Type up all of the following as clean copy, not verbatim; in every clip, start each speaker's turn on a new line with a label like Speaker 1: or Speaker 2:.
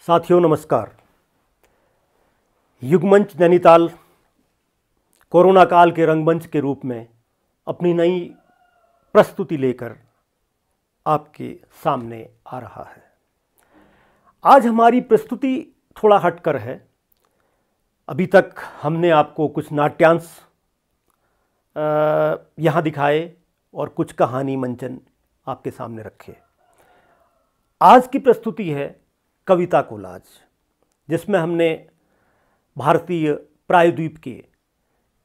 Speaker 1: साथियों नमस्कार। युगमंच नैनीताल कोरोना काल के रंगमंच के रूप में अपनी नई प्रस्तुति लेकर आपके सामने आ रहा है। आज हमारी प्रस्तुति थोड़ा हटकर है। अभी तक हमने आपको कुछ नाट्यांश यहाँ दिखाए और कुछ कहानी मंचन आपके सामने रखे। आज की प्रस्तुति है कविता कोलाज, जिसमें हमने भारतीय प्रायद्वीप के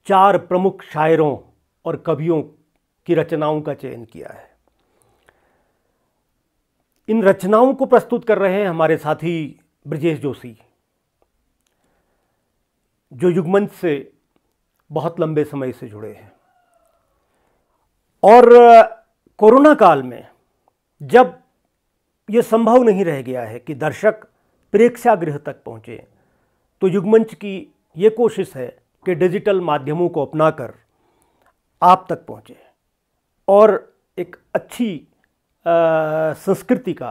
Speaker 1: 4 प्रमुख शायरों और कवियों की रचनाओं का चयन किया है। इन रचनाओं को प्रस्तुत कर रहे हैं हमारे साथी ब्रजेश जोशी, जो युगमंच से बहुत लंबे समय से जुड़े हैं। और कोरोना काल में जब ये संभव नहीं रह गया है कि दर्शक प्रेक्षागृह तक पहुँचे, तो युगमंच की ये कोशिश है कि डिजिटल माध्यमों को अपनाकर आप तक पहुँचे और एक अच्छी संस्कृति का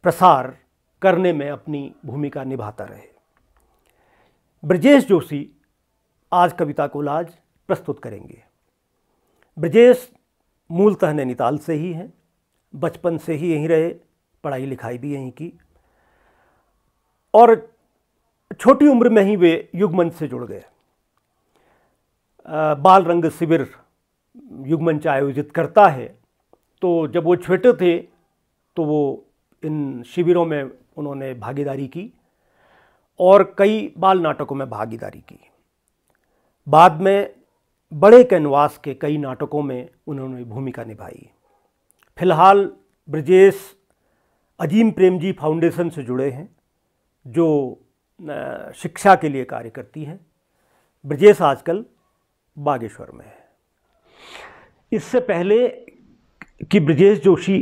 Speaker 1: प्रसार करने में अपनी भूमिका निभाता रहे। ब्रजेश जोशी आज कविता कोलाज प्रस्तुत करेंगे। ब्रजेश मूलतः नैनीताल से ही हैं, बचपन से ही यहीं रहे, पढ़ाई लिखाई भी यहीं की और छोटी उम्र में ही वे युगमंच से जुड़ गए। बाल रंग शिविर युगमंच आयोजित करता है, तो जब वो छोटे थे तो वो इन शिविरों में उन्होंने भागीदारी की और कई बाल नाटकों में भागीदारी की। बाद में बड़े कैनवास के कई नाटकों में उन्होंने भूमिका निभाई। फिलहाल ब्रजेश अजीम प्रेमजी फाउंडेशन से जुड़े हैं, जो शिक्षा के लिए कार्य करती है। ब्रजेश आजकल बागेश्वर में है। इससे पहले कि ब्रजेश जोशी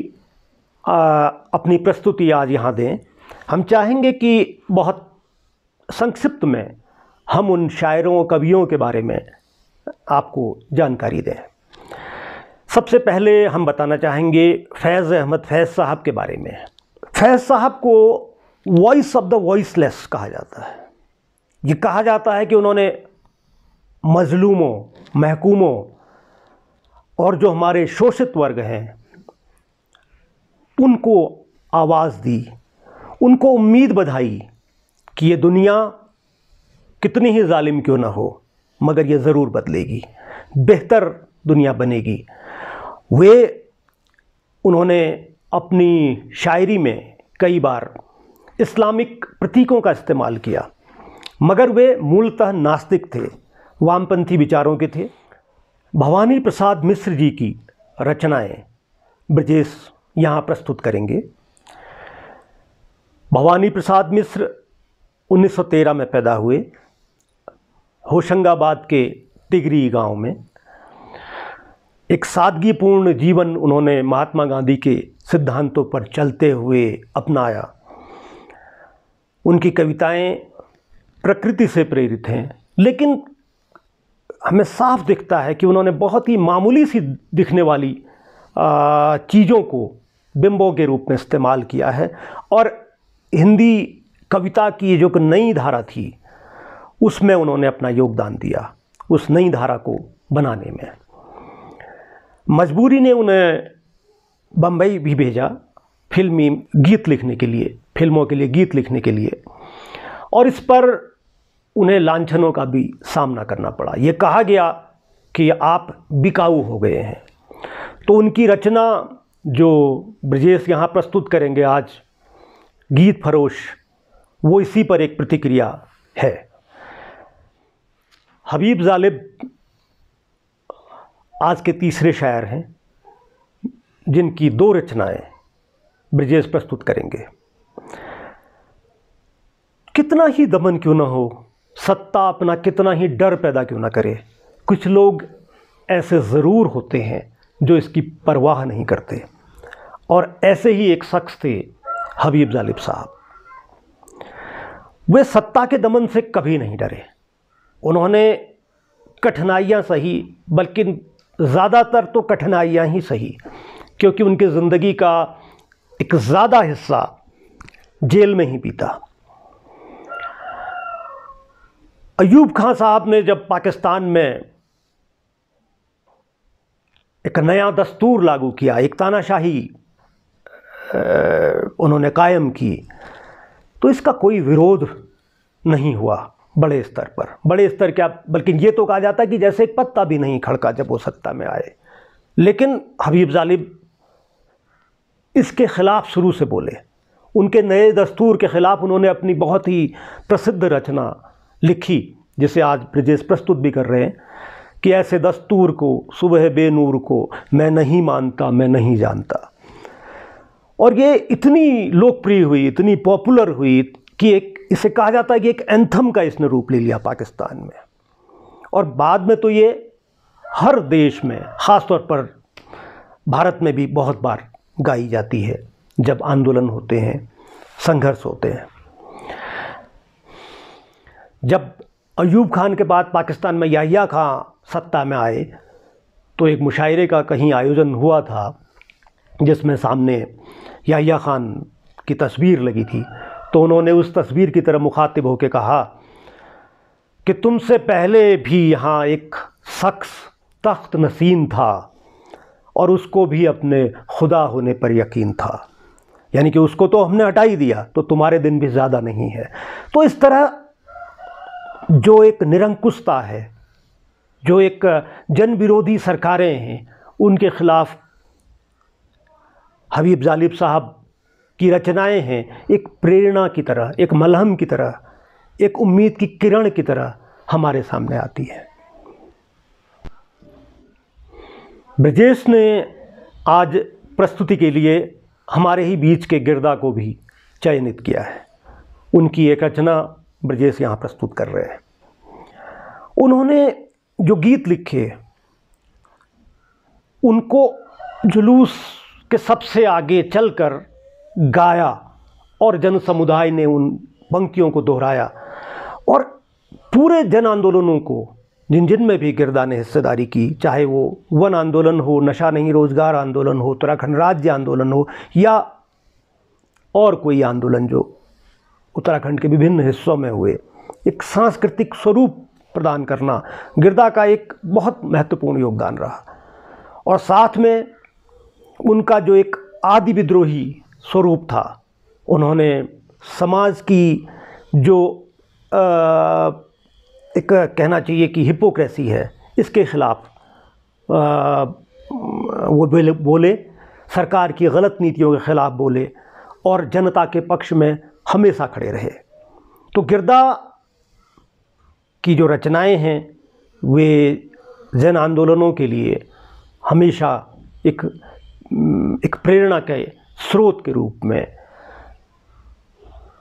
Speaker 1: अपनी प्रस्तुति आज यहाँ दें, हम चाहेंगे कि बहुत संक्षिप्त में हम उन शायरों कवियों के बारे में आपको जानकारी दें। सबसे पहले हम बताना चाहेंगे फैज़ अहमद फैज़ साहब के बारे में। फैज़ साहब को वॉइस ऑफ द वॉइसलेस कहा जाता है। ये कहा जाता है कि उन्होंने मजलूमों, महकूमों और जो हमारे शोषित वर्ग हैं उनको आवाज़ दी, उनको उम्मीद बधाई कि ये दुनिया कितनी ही जालिम क्यों ना हो मगर ये ज़रूर बदलेगी, बेहतर दुनिया बनेगी। उन्होंने अपनी शायरी में कई बार इस्लामिक प्रतीकों का इस्तेमाल किया, मगर वे मूलतः नास्तिक थे, वामपंथी विचारों के थे। भवानी प्रसाद मिश्र जी की रचनाएं ब्रजेश यहाँ प्रस्तुत करेंगे। भवानी प्रसाद मिश्र 1913 में पैदा हुए, होशंगाबाद के तिगरी गांव में। एक सादगीपूर्ण जीवन उन्होंने महात्मा गांधी के सिद्धांतों पर चलते हुए अपनाया। उनकी कविताएं प्रकृति से प्रेरित हैं, लेकिन हमें साफ दिखता है कि उन्होंने बहुत ही मामूली सी दिखने वाली चीज़ों को बिंबों के रूप में इस्तेमाल किया है और हिंदी कविता की जो नई धारा थी उसमें उन्होंने अपना योगदान दिया, उस नई धारा को बनाने में। मजबूरी ने उन्हें बम्बई भी भेजा फिल्मी गीत लिखने के लिए, फिल्मों के लिए गीत लिखने के लिए, और इस पर उन्हें लांछनों का भी सामना करना पड़ा। ये कहा गया कि आप बिकाऊ हो गए हैं। तो उनकी रचना जो ब्रजेश यहाँ प्रस्तुत करेंगे आज, गीत फरोश, वो इसी पर एक प्रतिक्रिया है। हबीब जालिब आज के तीसरे शायर हैं जिनकी 2 रचनाएं ब्रजेश प्रस्तुत करेंगे। कितना ही दमन क्यों ना हो, सत्ता अपना कितना ही डर पैदा क्यों ना करे, कुछ लोग ऐसे ज़रूर होते हैं जो इसकी परवाह नहीं करते। और ऐसे ही एक शख्स थे हबीब जालिब साहब। वे सत्ता के दमन से कभी नहीं डरे। उन्होंने कठिनाइयाँ सही, बल्कि ज़्यादातर तो कठिनाइयाँ ही सही, क्योंकि उनकी ज़िंदगी का एक ज़्यादा हिस्सा जेल में ही बीता। अयूब खान साहब ने जब पाकिस्तान में एक नया दस्तूर लागू किया, एक तानाशाही उन्होंने कायम की, तो इसका कोई विरोध नहीं हुआ बड़े स्तर पर। बड़े स्तर क्या, बल्कि ये तो कहा जाता कि जैसे एक पत्ता भी नहीं खड़का जब वो सत्ता में आए। लेकिन हबीब जालिब इसके ख़िलाफ़ शुरू से बोले। उनके नए दस्तूर के ख़िलाफ़ उन्होंने अपनी बहुत ही प्रसिद्ध रचना लिखी, जिसे आज ब्रजेश प्रस्तुत भी कर रहे हैं, कि ऐसे दस्तूर को सुबह बेनूर को मैं नहीं मानता, मैं नहीं जानता। और ये इतनी लोकप्रिय हुई, इतनी पॉपुलर हुई कि इसे कहा जाता है कि एक एंथम का इसने रूप ले लिया पाकिस्तान में। और बाद में तो ये हर देश में, ख़ासतौर पर भारत में भी बहुत बार गाई जाती है जब आंदोलन होते हैं, संघर्ष होते हैं। जब अयूब खान के बाद पाकिस्तान में याहिया खान सत्ता में आए, तो एक मुशायरे का कहीं आयोजन हुआ था जिसमें सामने याहिया खान की तस्वीर लगी थी। तो उन्होंने उस तस्वीर की तरफ मुखातिब होकर कहा कि तुमसे पहले भी यहाँ एक शख्स तख्त नसीन था और उसको भी अपने खुदा होने पर यकीन था, यानी कि उसको तो हमने हटा ही दिया, तो तुम्हारे दिन भी ज़्यादा नहीं है। तो इस तरह जो एक निरंकुशता है, जो एक जन विरोधी सरकारें हैं, उनके ख़िलाफ़ हबीब जालिब साहब की रचनाएं हैं एक प्रेरणा की तरह, एक मलहम की तरह, एक उम्मीद की किरण की तरह हमारे सामने आती है। ब्रजेश ने आज प्रस्तुति के लिए हमारे ही बीच के गिरदा को भी चयनित किया है। उनकी एक रचना ब्रजेश यहाँ प्रस्तुत कर रहे हैं। उन्होंने जो गीत लिखे, उनको जुलूस के सबसे आगे चलकर गाया और जन समुदाय ने उन पंक्तियों को दोहराया। और पूरे जन आंदोलनों को, जिन में भी गिरदा ने हिस्सेदारी की, चाहे वो वन आंदोलन हो, नशा नहीं रोज़गार आंदोलन हो, उत्तराखंड राज्य आंदोलन हो, या और कोई आंदोलन जो उत्तराखंड के विभिन्न हिस्सों में हुए, एक सांस्कृतिक स्वरूप प्रदान करना गिरदा का एक बहुत महत्वपूर्ण योगदान रहा। और साथ में उनका जो एक आदि विद्रोही स्वरूप था, उन्होंने समाज की जो एक कहना चाहिए कि हिपोक्रेसी है, इसके ख़िलाफ़ वो बोले, सरकार की गलत नीतियों के ख़िलाफ़ बोले और जनता के पक्ष में हमेशा खड़े रहे। तो गिरदा की जो रचनाएं हैं वे जन आंदोलनों के लिए हमेशा एक प्रेरणा के स्रोत के रूप में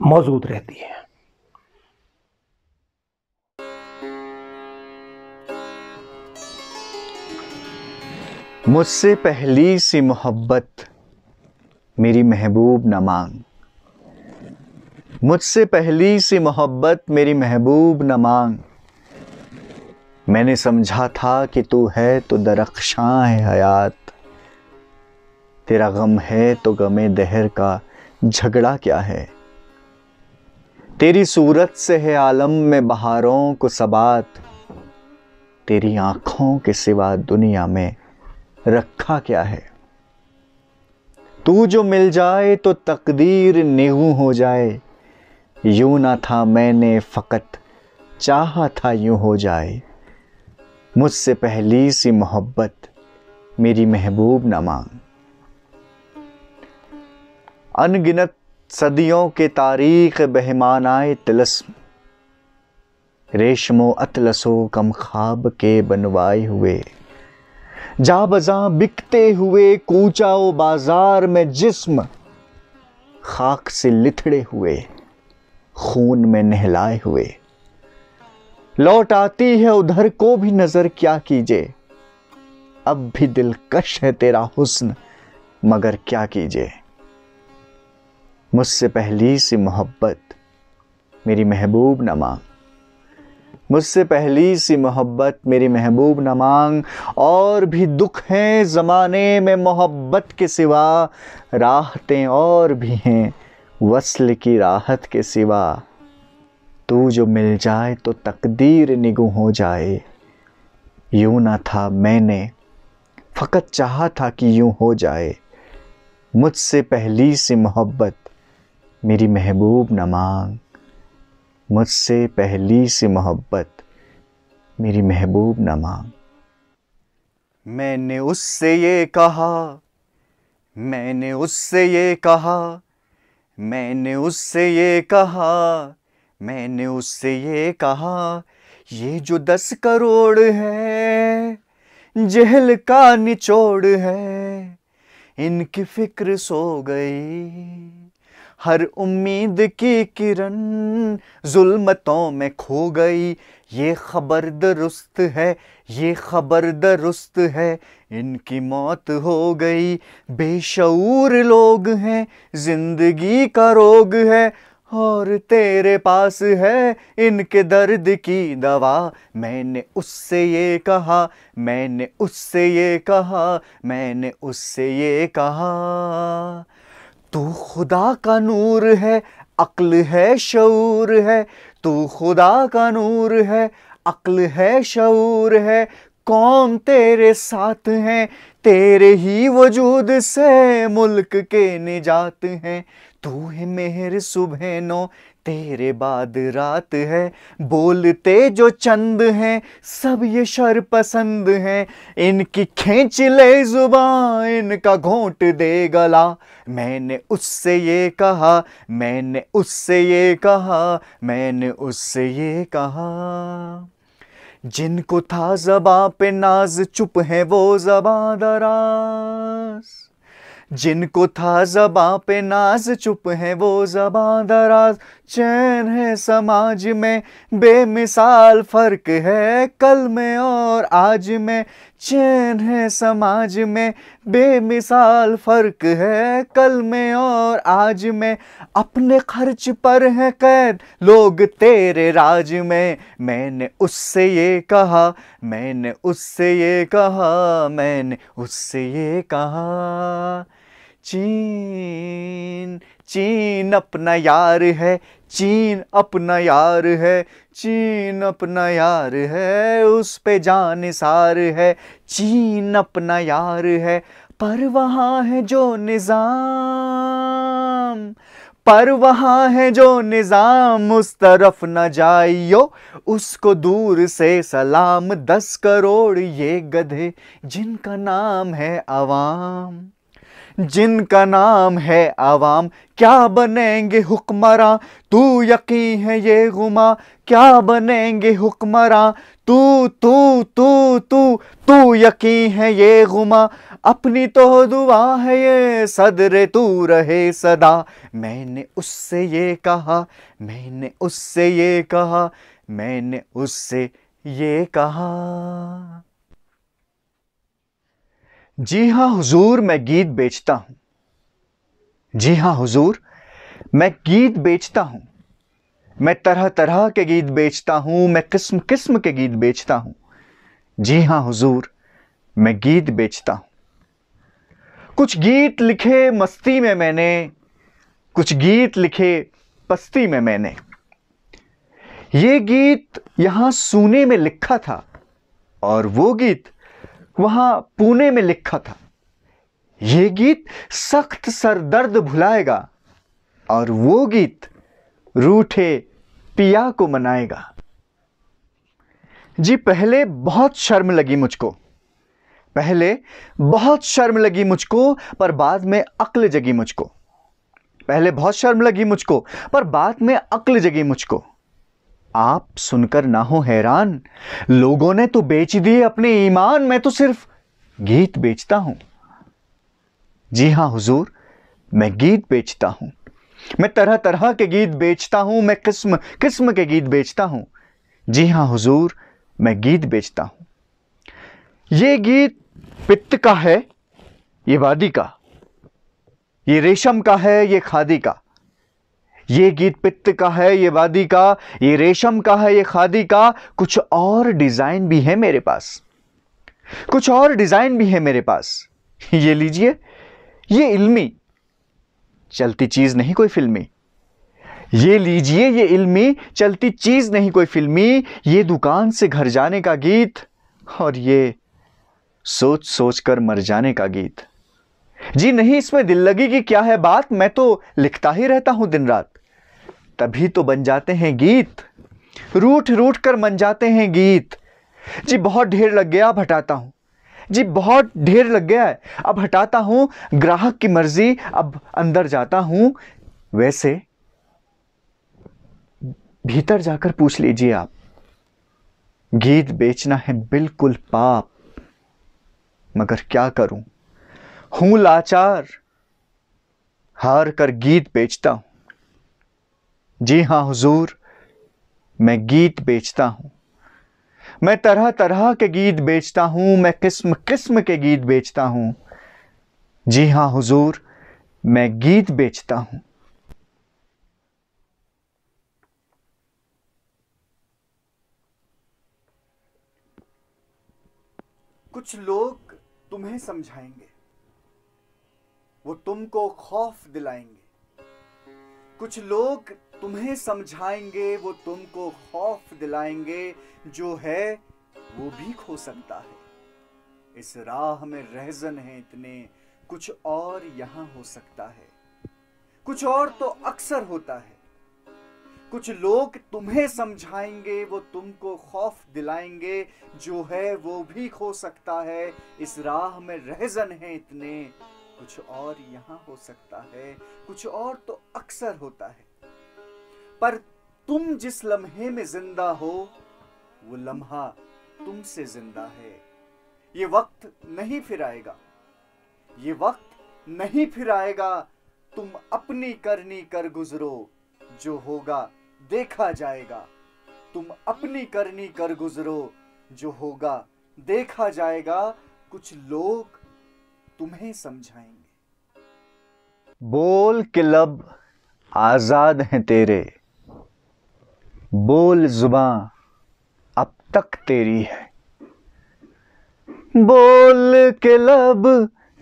Speaker 1: मौजूद रहती है।
Speaker 2: मुझसे पहली सी मोहब्बत मेरी महबूब न मांग, मुझसे पहली सी मोहब्बत मेरी महबूब न मांग। मैंने समझा था कि तू है तो दरख्शां है हयात, तेरा गम है तो गमे दहर का झगड़ा क्या है। तेरी सूरत से है आलम में बहारों को सबात, तेरी आँखों के सिवा दुनिया में रखा क्या है। तू जो मिल जाए तो तकदीर नेगू हो जाए, यूं ना था मैंने फ़कत चाहा था यूं हो जाए। मुझसे पहली सी मोहब्बत मेरी महबूब न मांग। अनगिनत सदियों के तारीख बहमानाए तिलस्म, रेशमो अतलसो कम ख्वाब के बनवाए हुए, जा बजा बिकते हुए कूचाओ बाजार में जिस्म, खाक से लिथड़े हुए खून में नहलाए हुए। लौट आती है उधर को भी नजर क्या कीजिए, अब भी दिलकश है तेरा हुस्न मगर क्या कीजिए। मुझसे पहली सी मोहब्बत मेरी महबूब न मांग, मुझसे पहली सी मोहब्बत मेरी महबूब न मांग। और भी दुख हैं ज़माने में मोहब्बत के सिवा, राहतें और भी हैं वस्ल की राहत के सिवा। तू जो मिल जाए तो तकदीर निगू हो जाए, यूं ना था मैंने फ़कत चाहा था कि यूं हो जाए। मुझसे पहली सी मोहब्बत मेरी महबूब न मांग, मुझसे पहली सी मोहब्बत मेरी महबूब न मांग। मैंने उससे ये कहा, मैंने उससे ये कहा, मैंने उससे ये कहा, मैंने उससे ये कहा, ये जो 10 करोड़ है जेल का निचोड़ है, इनकी फिक्र सो गई। हर उम्मीद की किरण जुल्मतों में खो गई। ये खबर दुरुस्त है, ये खबर दुरुस्त है, इनकी मौत हो गई। बेशऊर लोग हैं, जिंदगी का रोग है, और तेरे पास है इनके दर्द की दवा। मैंने उससे ये कहा, मैंने उससे ये कहा, मैंने उससे ये कहा। तू खुदा का नूर है, अक्ल है शऊर है, तू खुदा का नूर है, अक्ल है शऊर है। कौम तेरे साथ हैं, तेरे ही वजूद से मुल्क के निजात हैं। तू है मेहर सुबह नो, तेरे बाद रात है। बोलते जो चंद हैं सब ये शर पसंद हैं। इनकी खींच ले जुबान, इनका घोंट दे गला। मैंने उससे ये कहा, मैंने उससे ये कहा, मैंने उससे ये कहा। जिनको था ज़बां पे नाज, चुप है वो ज़बां दराज। जिनको था ज़बां पे नाज, चुप है वो ज़बां दराज। चैन है समाज में, बेमिसाल फ़र्क है कल में और आज में। चैन है समाज में, बेमिसाल फ़र्क है कल में और आज में। अपने खर्च पर है कैद लोग तेरे राज में। मैंने उससे ये कहा, मैंने उससे ये कहा, मैंने उससे ये कहा। चीन चीन अपना यार है, चीन अपना यार है, चीन अपना यार है, उस पे जान निसार है। चीन अपना यार है, पर वहाँ है जो निज़ाम, पर वहाँ है जो निज़ाम, उस तरफ न जाइयो, उसको दूर से सलाम। 10 करोड़ ये गधे जिनका नाम है अवाम, जिनका नाम है अवाम, क्या बनेंगे हुक्मरां। तू यकीन है ये गुमा, क्या बनेंगे हुक्मरां। तू तू तू तू तू यकीन है ये गुमा, अपनी तो दुआ है ये सदरे तू रहे सदा। मैंने उससे ये कहा, मैंने उससे ये कहा, मैंने उससे ये कहा। जी हाँ हुजूर, मैं गीत बेचता हूँ। जी हाँ हुजूर, मैं गीत बेचता हूँ। मैं तरह तरह के गीत बेचता हूँ, मैं किस्म किस्म के गीत बेचता हूँ। जी हाँ हुजूर, मैं गीत बेचता हूँ। कुछ गीत लिखे मस्ती में मैंने, कुछ गीत लिखे पस्ती में मैंने। ये गीत यहाँ सूने में लिखा था, और वो गीत वहां पुणे में लिखा था। ये गीत सख्त सरदर्द भुलाएगा, और वो गीत रूठे पिया को मनाएगा। जी पहले बहुत शर्म लगी मुझको, पहले बहुत शर्म लगी मुझको, पर बाद में अक्ल जगी मुझको। पहले बहुत शर्म लगी मुझको, पर बाद में अक्ल जगी मुझको। आप सुनकर ना हो हैरान, लोगों ने तो बेच दिए अपने ईमान, मैं तो सिर्फ गीत बेचता हूं। जी हां हुजूर, मैं गीत बेचता हूं। मैं तरह तरह के गीत बेचता हूं, मैं किस्म किस्म के गीत बेचता हूं। जी हां हुजूर, मैं गीत बेचता हूं। ये गीत पित्त का है, ये वादी का, ये रेशम का है, ये खादी का। ये गीत पित्त का है, ये वादी का, ये रेशम का है, ये खादी का। कुछ और डिजाइन भी है मेरे पास, कुछ और डिजाइन भी है मेरे पास। ये लीजिए, ये इल्मी, चलती चीज नहीं कोई फिल्मी। ये लीजिए, ये इल्मी, चलती चीज नहीं कोई फिल्मी। ये दुकान से घर जाने का गीत, और ये सोच सोच कर मर जाने का गीत। जी नहीं, इसमें दिल लगी कि क्या है बात, मैं तो लिखता ही रहता हूं दिन रात। तभी तो बन जाते हैं गीत, रूठ रूठ कर मन जाते हैं गीत। जी बहुत ढेर लग गया, अब हटाता हूं। जी बहुत ढेर लग गया है, अब हटाता हूं। ग्राहक की मर्जी, अब अंदर जाता हूं। वैसे भीतर जाकर पूछ लीजिए आप, गीत बेचना है बिल्कुल पाप, मगर क्या करूं, हूं लाचार, हार कर गीत बेचता हूं। जी हां हुजूर, मैं गीत बेचता हूं। मैं तरह तरह के गीत बेचता हूं, मैं किस्म किस्म के गीत बेचता हूं। जी हां हुजूर, मैं गीत बेचता हूं।
Speaker 3: कुछ लोग तुम्हें समझाएंगे, वो तुमको खौफ दिलाएंगे। कुछ लोग तुम्हें समझाएंगे, वो तुमको खौफ दिलाएंगे। जो है वो भी खो सकता है, इस राह में रहजन है इतने, कुछ और यहां हो सकता है। कुछ और तो अक्सर होता है। कुछ लोग तुम्हें समझाएंगे, वो तुमको खौफ दिलाएंगे। जो है वो भी खो सकता है, इस राह में रहजन है इतने, कुछ और यहां हो सकता है। कुछ और तो अक्सर होता है, पर तुम जिस लम्हे में जिंदा हो, वो लम्हा तुमसे जिंदा है। ये वक्त नहीं फिर आएगा, ये वक्त नहीं फिर आएगा। तुम अपनी करनी कर गुजरो, जो होगा देखा जाएगा। तुम अपनी करनी कर गुजरो, जो होगा देखा जाएगा। कुछ लोग तुम्हें समझाएंगे।
Speaker 2: बोल के लब आजाद हैं तेरे, बोल जुबां अब तक तेरी है। बोल के लब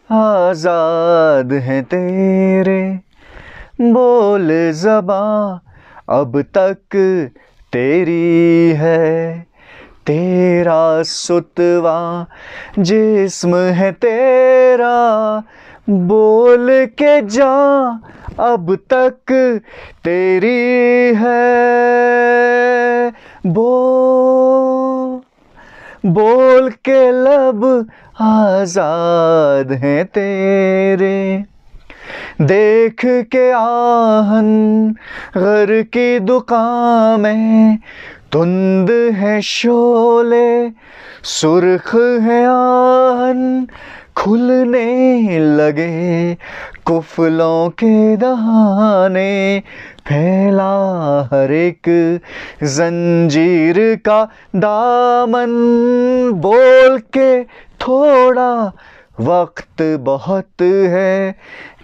Speaker 2: आजाद हैं तेरे, बोल ज़बां अब तक तेरी है। तेरा सुतवा जिस्म है तेरा, बोल के जान अब तक तेरी है। बोल के लब आजाद हैं तेरे। देख के आहन घर की दुकान में, तुंद है शोले सुर्ख है आहन, खुलने लगे कुफलों के दहाने। फैला हर एक जंजीर का दामन, बोल के थोड़ा वक्त बहुत है,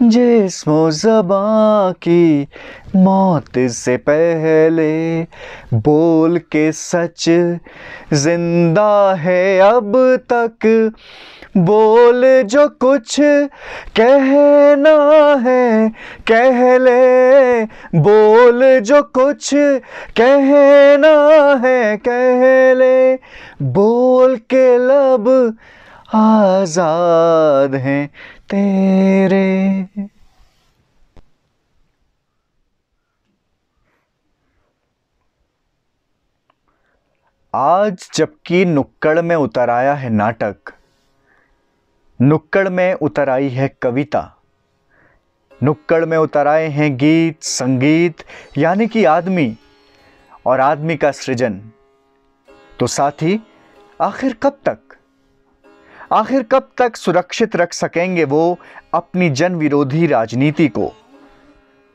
Speaker 2: जिस्म ज़बां की मौत से पहले। बोल के सच जिंदा है अब तक, बोल जो कुछ कहना है कह ले। बोल जो कुछ कहना है कह ले, बोल के लब आजाद हैं तेरे। आज जबकि नुक्कड़ में उतर आया है नाटक, नुक्कड़ में उतर आई है कविता, नुक्कड़ में उतर आए हैं गीत संगीत, यानी कि आदमी और आदमी का सृजन, तो साथी आखिर कब तक सुरक्षित रख सकेंगे वो अपनी जन विरोधी राजनीति को?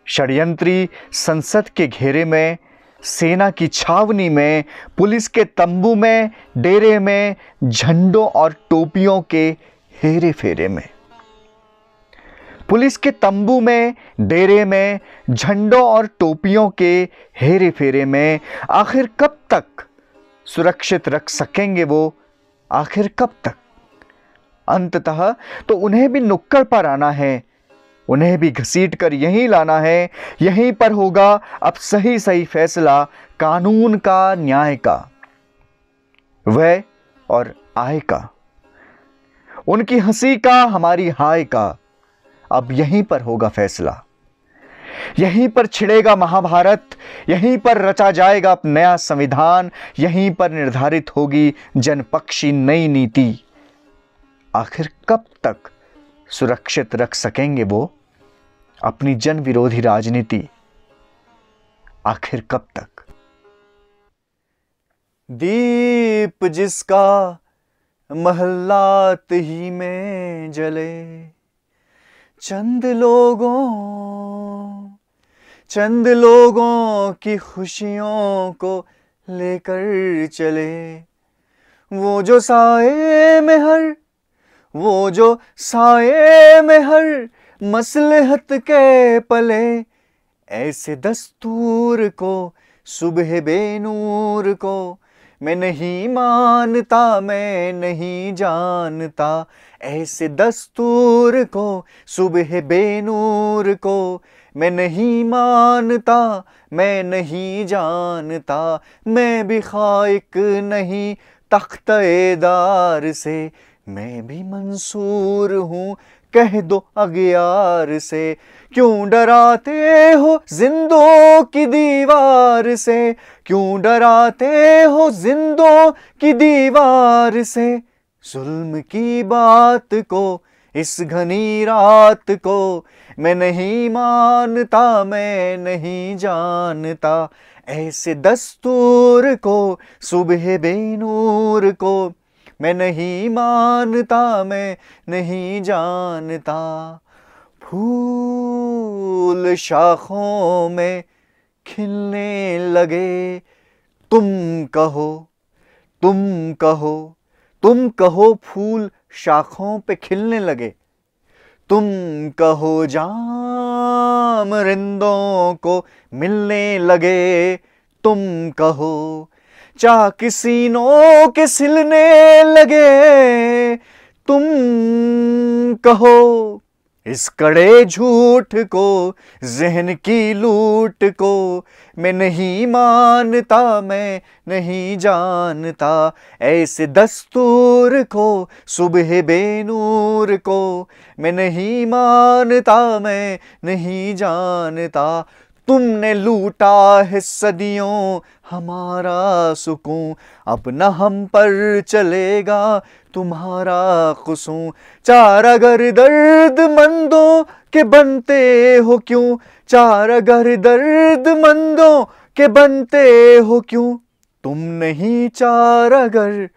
Speaker 2: षड्यंत्री संसद के घेरे में, सेना की छावनी में, पुलिस के तंबू में, डेरे में, झंडों और टोपियों के हेरे फेरे में। पुलिस के तंबू में, डेरे में, झंडों और टोपियों के हेरे फेरे में आखिर कब तक सुरक्षित रख सकेंगे वो? आखिर कब तक? अंततः तो उन्हें भी नुक्कड़ पर आना है, उन्हें भी घसीट कर यहीं लाना है। यहीं पर होगा अब सही सही फैसला कानून का, न्याय का, व्यय और आय का, उनकी हंसी का, हमारी हाय का। अब यहीं पर होगा फैसला, यहीं पर छिड़ेगा महाभारत, यहीं पर रचा जाएगा अब नया संविधान, यहीं पर निर्धारित होगी जनपक्षी नई नीति। आखिर कब तक सुरक्षित रख सकेंगे वो अपनी जन विरोधी राजनीति? आखिर कब तक?
Speaker 3: दीप जिसका महल्लात ही में जले, चंद लोगों की खुशियों को लेकर चले। वो जो साए में हर मसलहत के पले, ऐसे दस्तूर को सुबह बेनूर को मैं नहीं मानता, मैं नहीं जानता। ऐसे दस्तूर को सुबह बेनूर को मैं नहीं मानता, मैं नहीं जानता। मैं भी खाइक नहीं तख्तेदार से, मैं भी मंसूर हूँ कह दो अगियार से। क्यों डराते हो जिंदों की दीवार से, क्यों डराते हो जिंदों की दीवार से। जुल्म की बात को, इस घनी रात को मैं नहीं मानता, मैं नहीं जानता। ऐसे दस्तूर को सुबह बेनूर को मैं नहीं मानता, मैं नहीं जानता। फूल शाखों में खिलने लगे, तुम कहो फूल शाखों पे खिलने लगे। तुम कहो जाम रिंदों को मिलने लगे। तुम कहो चाक सीनों के सिलने लगे। तुम कहो इस कड़े झूठ को, जहन की लूट को मैं नहीं मानता, मैं नहीं जानता। ऐसे दस्तूर को सुबह बेनूर को मैं नहीं मानता, मैं नहीं जानता। तुमने लूटा है सदियों हमारा सुकून, अब न हम पर चलेगा तुम्हारा कुसूं। चार अगर दर्द मंदों के बनते हो क्यों, चार अगर दर्द मंदों के बनते हो क्यों। तुम नहीं चार अगर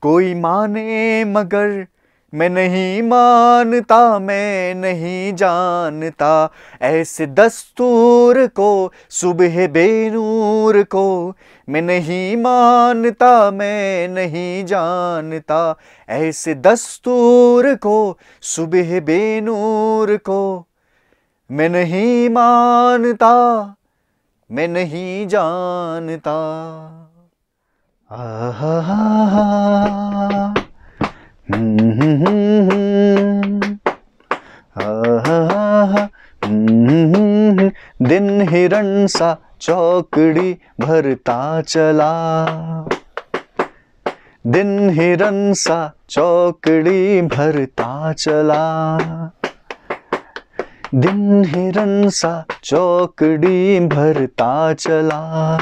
Speaker 3: कोई माने मगर मैं नहीं मानता, मैं नहीं जानता। ऐसे दस्तूर को सुबह बेनूर को मैं नहीं मानता, मैं नहीं जानता। ऐसे दस्तूर को सुबह बेनूर को मैं नहीं मानता, मैं नहीं जानता।
Speaker 2: दिन हिरण सा चौकड़ी भरता चला, दिन हिरण सा चौकड़ी भरता चला। दिन हिरण सा चौकड़ी भरता चला।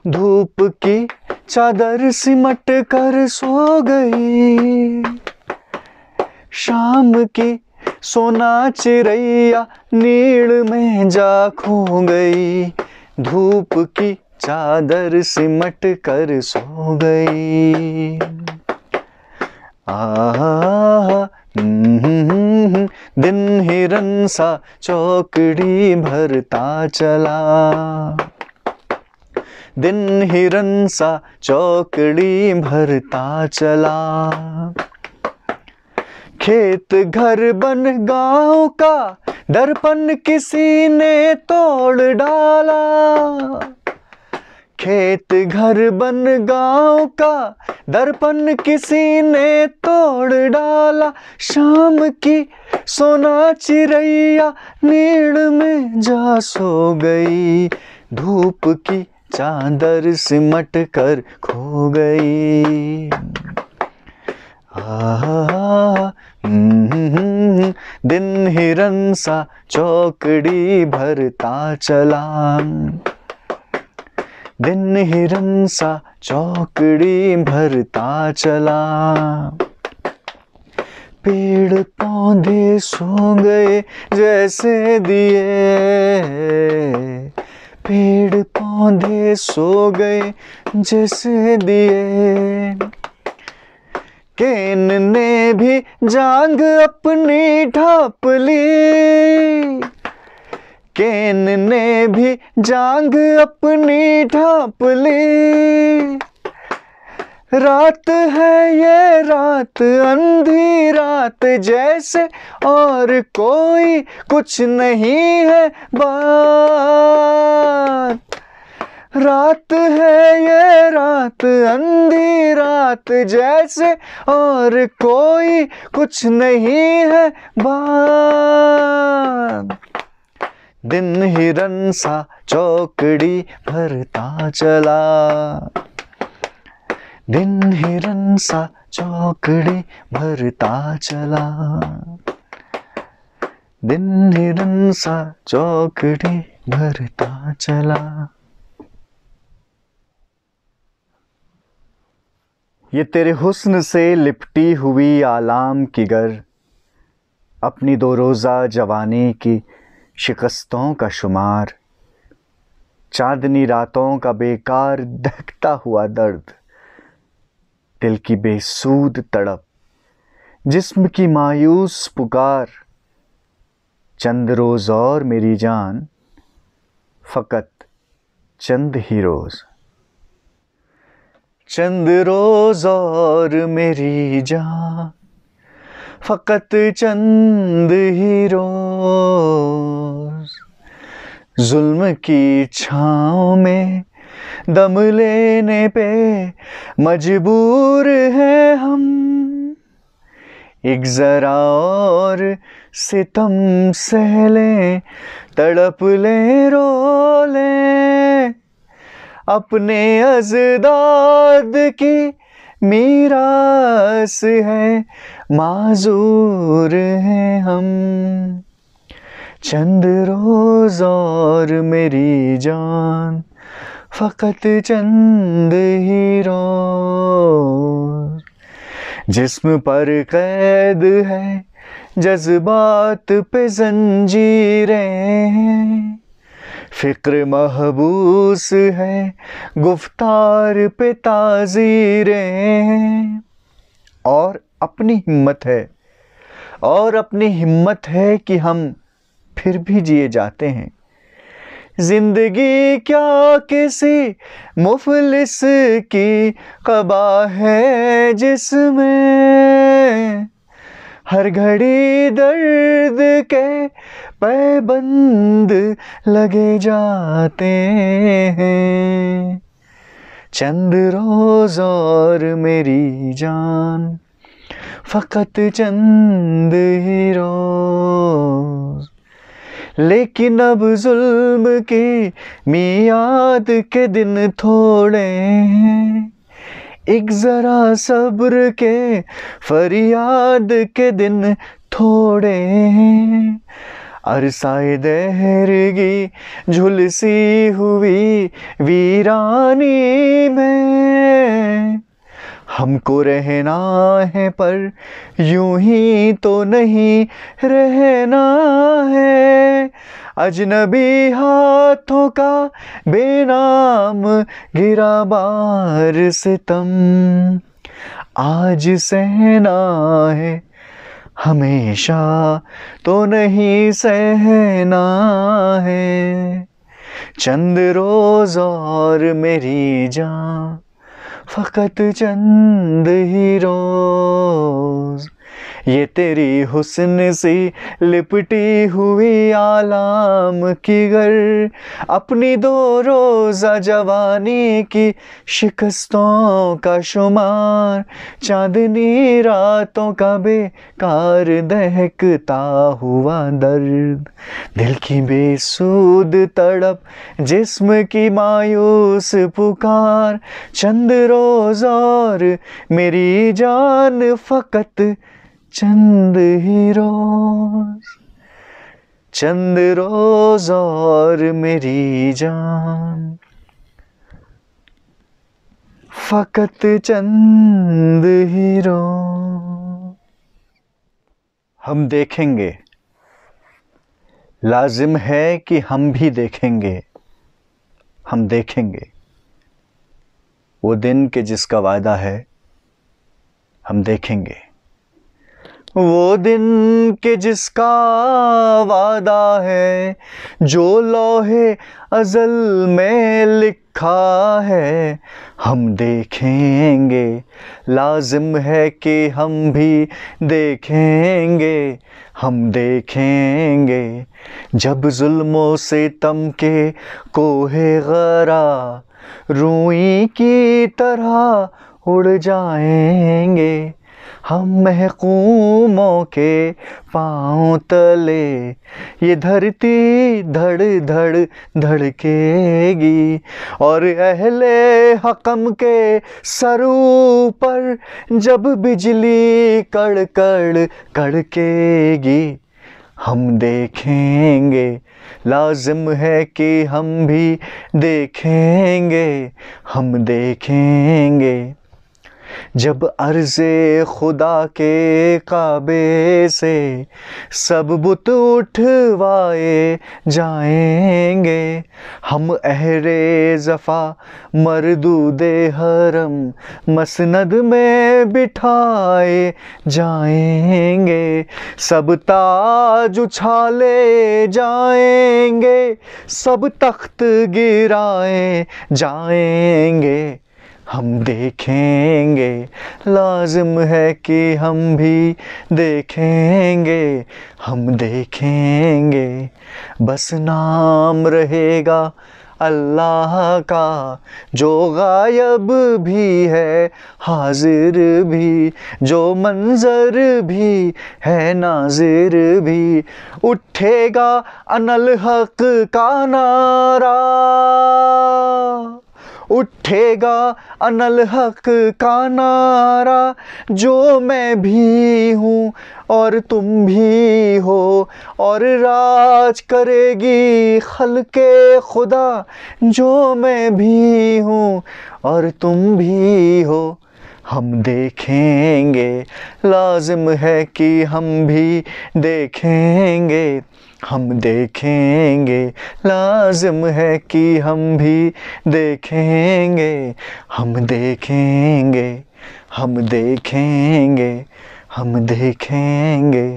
Speaker 2: धूप की चादर सिमट कर सो गई। शाम की सोना चिरैया नीड़ में जा खो गई। धूप की चादर सिमट कर सो गई। दिन हिरन सा चौकड़ी भरता चला। दिन हिरन सा चौकड़ी भरता चला। खेत घर बन गांव का दर्पण किसी ने तोड़ डाला। खेत घर बन गांव का दर्पण किसी ने तोड़ डाला। शाम की सोना चिरैया नीड़ में जा सो गई। धूप की चादर सिमट कर खो गई। दिन हिरन सा चौकड़ी भरता चला। दिन हिरन सा चौकड़ी भरता चला। पेड़ पौधे सो गए जैसे दिए। पेड़ पौधे सो गए जैसे दिए। केन ने भी जांग अपनी ढाप ली। केन ने भी जांग अपनी ढाप ली। रात है ये रात अंधी रात जैसे और कोई कुछ नहीं है बात। रात है ये रात अंधी रात जैसे और कोई कुछ नहीं है बात। दिन हिरन सा चौकड़ी भरता चला। दिन हिरन सा चौकड़ी भरता चला। दिन हिरन सा चौकड़ी भरता चला। ये तेरे हुस्न से लिपटी हुई आलाम की गर, अपनी दो रोज़ा जवानी की शिकस्तों का शुमार, चांदनी रातों का बेकार दहकता हुआ दर्द, दिल की बेसूद तड़प, जिस्म की मायूस पुकार, चंद रोज़ और मेरी जान, फ़कत चंद ही रोज़। चंद रोज़ और मेरी जान, फ़कत चंद ही रोज़। जुल्म की छाँव में दम लेने पे मजबूर हैं हम। एक ज़रा और सितम सह लें, तड़प लें, रो लें, अपने अज़दाद की मीरास है, माज़ूर हैं हम। चंद रोज़ और मेरी जान, फ़कत चंद ही रोज़। जिस्म पर कैद है, जज्बात पे ज़ंजीरें, फ़िक्र महबूस है, गुफ्तार पे ताज़ीरें। और अपनी हिम्मत है कि हम फिर भी जिए जाते हैं। जिंदगी क्या किसी मुफलिस की क़बा है, जिसमें हर घड़ी दर्द के पैबंद लगे जाते हैं। चंद रोज़ और मेरी जान, फ़कत चंद ही रोज़। लेकिन अब जुल्म की मियाद के दिन थोड़े हैं, एक ज़रा सब्र के फरियाद के दिन थोड़े हैं। अरसाए दहरगी झुलसी हुई वीरानी में, हमको रहना है पर यूं ही तो नहीं रहना है। अजनबी हाथों का बेनाम गिरा बार सितम, आज सहना है हमेशा तो नहीं सहना है। चंद रोज और मेरी जान, फकत चंद ही रोज, ये तेरी हुस्न सी लिपटी हुई आलाम की घर, अपनी दो रोज़ा जवानी की शिकस्तों का शुमार, चांदनी रातों का बेकार दहकता हुआ दर्द, दिल की बेसूद तड़प जिस्म की मायूस पुकार। चंद रोज और मेरी जान, फकत चंद ही रोज, चंद रोज और मेरी जान, फकत चंद ही रोज। हम देखेंगे, लाजिम है कि हम भी देखेंगे, हम देखेंगे वो दिन के जिसका वादा है, हम देखेंगे वो दिन के जिसका वादा है, जो लौहे अज़ल में लिखा है, हम देखेंगे। लाजिम है कि हम भी देखेंगे, हम देखेंगे जब जुल्मों से तम के कोहे गरा रूई की तरह उड़ जाएंगे, हम महकूमों के पाँव तले ये धरती धड़ धड़ धड़केगी, और अहले हकम के सरू पर जब बिजली कड़कड़ कड़केगी, हम देखेंगे। लाजिम है कि हम भी देखेंगे, हम देखेंगे जब अर्ज़े खुदा के काबे से सब बुत उठवाए जाएंगे, हम अहरे ज़फ़ा मरदूदे हरम मसनद में बिठाए जाएंगे, सब ताज उछाले जाएंगे, सब तख्त गिराए जाएंगे, हम देखेंगे। लाजिम है कि हम भी देखेंगे, हम देखेंगे। बस नाम रहेगा अल्लाह का, जो गायब भी है हाजिर भी, जो मंजर भी है नाजिर भी। उठेगा अनल हक का नारा, उठेगा अनल हक का नारा, जो मैं भी हूँ और तुम भी हो, और राज करेगी खल्के खुदा, जो मैं भी हूँ और तुम भी हो। हम देखेंगे, लाजिम है कि हम भी देखेंगे, हम देखेंगे। लाजिम है कि हम भी देखेंगे, हम देखेंगे, हम देखेंगे, हम देखेंगे।